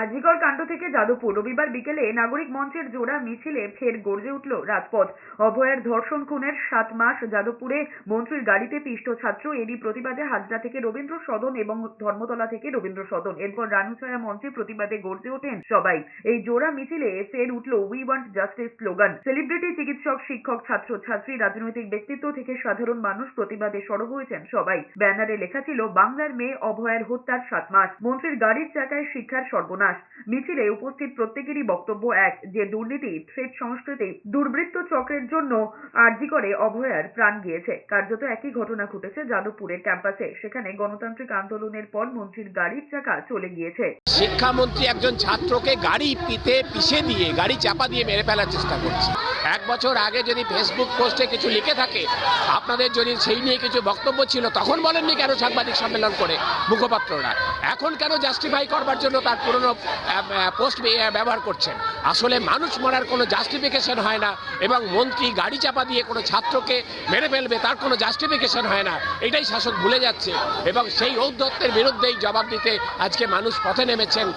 আজিকর কাণ্ড থেকে যাদবপুর রবিবার বিকেলে নাগরিক মঞ্চের জোড়া মিছিলে ফের গর্জে উঠল রাজপথ। অভয়ের ধর্ষণ খুনের 7 মাস যাদবপুরে মন্ত্রীর গাড়িতে পিষ্ট ছাত্র, এরই প্রতিবাদে হাজরা থেকে রবীন্দ্র সদন এবং ধর্মতলা থেকে রবীন্দ্র সদন, এরপর রানুছায়া মঞ্চে প্রতিবাদে গর্জে ওঠেন সবাই। এই জোড়া মিছিলে ফের উঠল we want justice slogan. Celebrity, চিকিৎসক, শিক্ষক, ছাত্র ছাত্রী, রাজনৈতিক ব্যক্তিত্ব থেকে সাধারণ মানুষ প্রতিবাদে সরব হয়েছেন সবাই। ব্যানারে লেখা ছিল বাংলার মেয়ে অভয়ের হত্যার 7 মাস, মন্ত্রীর গাড়ির চাকায় শিক্ষার সর্বনাশ। মিছিলে উপস্থিত প্রত্যেকেরই বক্তব্য এক, যে দুর্নীতি, থ্রেড সংস্কৃতি, দুর্বৃত্ত চক্রের জন্য আরজি করে অভয়ার প্রাণ গিয়েছে। কার্যত একই ঘটনা ঘটেছে যাদবপুরের ক্যাম্পাসে। সেখানে গণতান্ত্রিক আন্দোলনের পর মন্ত্রীর গাড়ির চাকা চলে গিয়েছে। শিক্ষামন্ত্রী একজন ছাত্রকে গাড়ি পিষে দিয়ে, গাড়ি চাপা দিয়ে মেরে ফেলার চেষ্টা করছে। 1 বছর আগে যদি ফেসবুক পোস্টে কিছু লিখে থাকে, আপনাদের যদি সেই নিয়ে কিছু বক্তব্য ছিল, তখন বলেননি কেন সাংবাদিক সম্মেলন করে মুখপাত্ররা? এখন কেন জাস্টিফাই করবার জন্য তার পুরনো পোস্ট ব্যবহার করছেন? আসলে মানুষ মরার কোনো জাস্টিফিকেশন হয় না, এবং মন্ত্রী গাড়ি চাপা দিয়ে কোনো ছাত্রকে মেরে ফেলবে তার কোনো জাস্টিফিকেশন হয় না। এটাই শাসক ভুলে যাচ্ছে, এবং সেই ঔদ্ধত্যের বিরুদ্ধেই জবাব দিতে আজকে মানুষ পথে নেমেছেন।